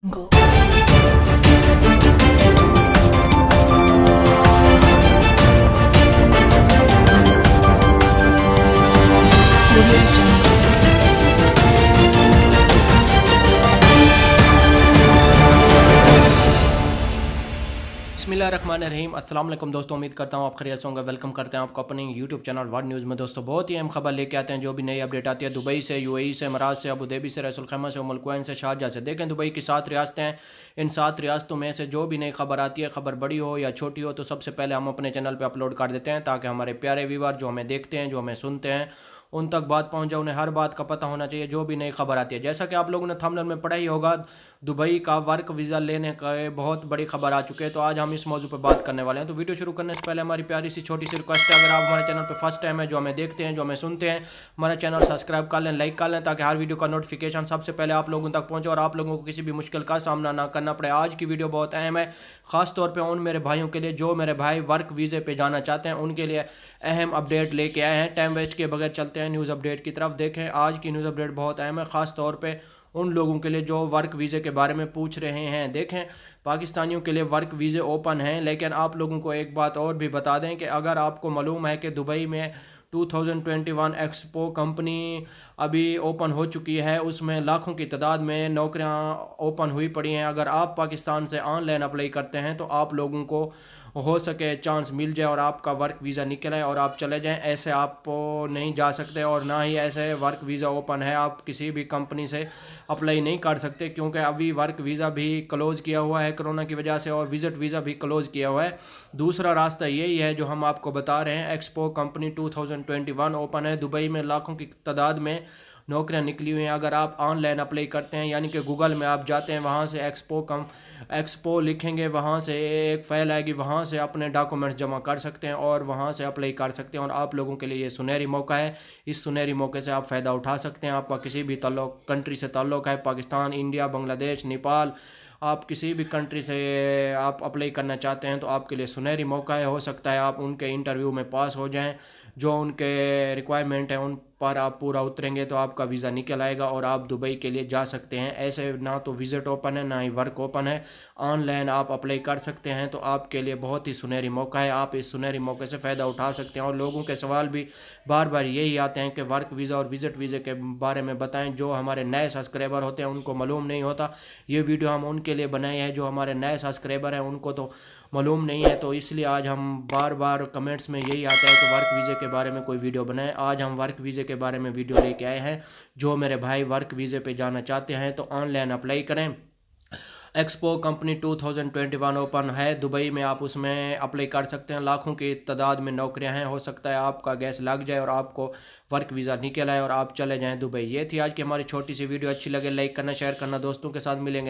Go. बिस्मिल्लाहिर्रहमानिर्रहीम। अस्सलाम वालेकुम दोस्तों, उम्मीद करता हूँ आप खैरियत से होंगे। वेलकम करते हैं आपको अपने यूट्यूब चैनल वर्ल्ड न्यूज़ में। दोस्तों बहुत ही अहम खबर लेके आते हैं। जो भी नई अपडेट आती है दुबई से, यूएई से, इमारात से, अबूधाबी से, रसूल खैमा से, उम्मुल कुवैन से, शारजाह से। देखें दुबई की 7 रियासतें हैं। इन 7 रियासतों में से जो भी नई खबर आती है, खबर बड़ी हो या छोटी हो, तो सबसे पहले हम अपने चैनल पर अपलोड कर देते हैं ताकि हमारे प्यारे व्यूअर जो हमें देखते हैं, जो हमें सुनते हैं, उन तक बात पहुंच जाए। उन्हें हर बात का पता होना चाहिए जो भी नई खबर आती है। जैसा कि आप लोगों ने थंबनेल में पढ़ा ही होगा, दुबई का वर्क वीज़ा लेने का बहुत बड़ी खबर आ चुकी है। तो आज हम इस मौजू पर बात करने वाले हैं। तो वीडियो शुरू करने से पहले हमारी प्यारी सी छोटी सी रिक्वेस्ट है, अगर आप हमारे चैनल पर फर्स्ट टाइम है, जो हमें देखते हैं, जो हमें सुनते हैं, हमारा चैनल सब्सक्राइब कर लें, लाइक कर लें, ताकि हर वीडियो का नोटिफिकेशन सबसे पहले आप लोगों तक पहुँचे और आप लोगों को किसी भी मुश्किल का सामना ना करना पड़े। आज की वीडियो बहुत अहम है, ख़ास तौर पर उन मेरे भाइयों के लिए जो मेरे भाई वर्क वीज़े पे जाना चाहते हैं, उनके लिए अहम अपडेट लेके आए हैं। टाइम वेस्ट के बगैर चलते हैं न्यूज़ अपडेट की तरफ। देखें आज की न्यूज़ अपडेट बहुत अहम है, ख़ास तौर पे उन लोगों के लिए जो वर्क वीज़े के बारे में पूछ रहे हैं। देखें पाकिस्तानियों के लिए वर्क वीज़े ओपन हैं, लेकिन आप लोगों को एक बात और भी बता दें कि अगर आपको मालूम है कि दुबई में 2021 एक्सपो कंपनी अभी ओपन हो चुकी है, उसमें लाखों की तादाद में नौकरियां ओपन हुई पड़ी हैं। अगर आप पाकिस्तान से ऑनलाइन अप्लाई करते हैं तो आप लोगों को हो सके चांस मिल जाए और आपका वर्क वीज़ा निकल आए और आप चले जाएं। ऐसे आप नहीं जा सकते और ना ही ऐसे वर्क वीज़ा ओपन है आप किसी भी कंपनी से अप्लाई नहीं कर सकते, क्योंकि अभी वर्क वीज़ा भी क्लोज़ किया हुआ है कोरोना की वजह से, और विज़िट वीज़ा भी क्लोज़ किया हुआ है। दूसरा रास्ता यही है जो हम आपको बता रहे हैं। एक्सपो कंपनी 2021 ओपन है। दुबई में लाखों की तादाद में नौकरियां निकली हुई हैं। अगर आप ऑनलाइन अप्लाई करते हैं, यानी कि गूगल में आप जाते हैं, वहां से एक्सपो लिखेंगे, वहां से एक फाइल आएगी, वहां से अपने डॉक्यूमेंट्स जमा कर सकते हैं और वहां से अप्लाई कर सकते हैं। और आप लोगों के लिए ये सुनहरी मौका है। इस सुनहरी मौके से आप फ़ायदा उठा सकते हैं। आपका किसी भी कंट्री से ताल्लुक़ है, पाकिस्तान, इंडिया, बांग्लादेश, नेपाल, आप किसी भी कंट्री से आप अप्लाई करना चाहते हैं तो आपके लिए सुनहरी मौका है। हो सकता है आप उनके इंटरव्यू में पास हो जाएं, जो उनके रिक्वायरमेंट है उन पर आप पूरा उतरेंगे तो आपका वीज़ा निकल आएगा और आप दुबई के लिए जा सकते हैं। ऐसे ना तो विज़िट ओपन है ना ही वर्क ओपन है, ऑनलाइन आप अप्लाई कर सकते हैं। तो आपके लिए बहुत ही सुनहरी मौका है, आप इस सुनहरी मौके से फ़ायदा उठा सकते हैं। और लोगों के सवाल भी बार बार यही आते हैं कि वर्क वीज़ा और विज़िट वीज़े के बारे में बताएं। जो हमारे नए सब्सक्राइबर होते हैं उनको मालूम नहीं होता। ये वीडियो हम उनके लिए बनाए हैं जो हमारे नए सब्सक्राइबर हैं, उनको तो मालूम नहीं है। तो इसलिए आज हम बार बार कमेंट्स में यही आता है कि वर्क वीज़े के बारे में कोई वीडियो बनाएं। आज हम वर्क वीज़े के बारे में वीडियो लेके आए हैं। जो मेरे भाई वर्क वीज़े पे जाना चाहते हैं तो ऑनलाइन अप्लाई करें। एक्सपो कंपनी 2021 ओपन है दुबई में, आप उसमें अप्लाई कर सकते हैं। लाखों की तादाद में नौकरियां हैं। हो सकता है आपका गैस लग जाए और आपको वर्क वीज़ा निकल आए और आप चले जाएं दुबई। ये थी आज की हमारी छोटी सी वीडियो। अच्छी लगे लाइक करना, शेयर करना, दोस्तों के साथ मिलेंगे।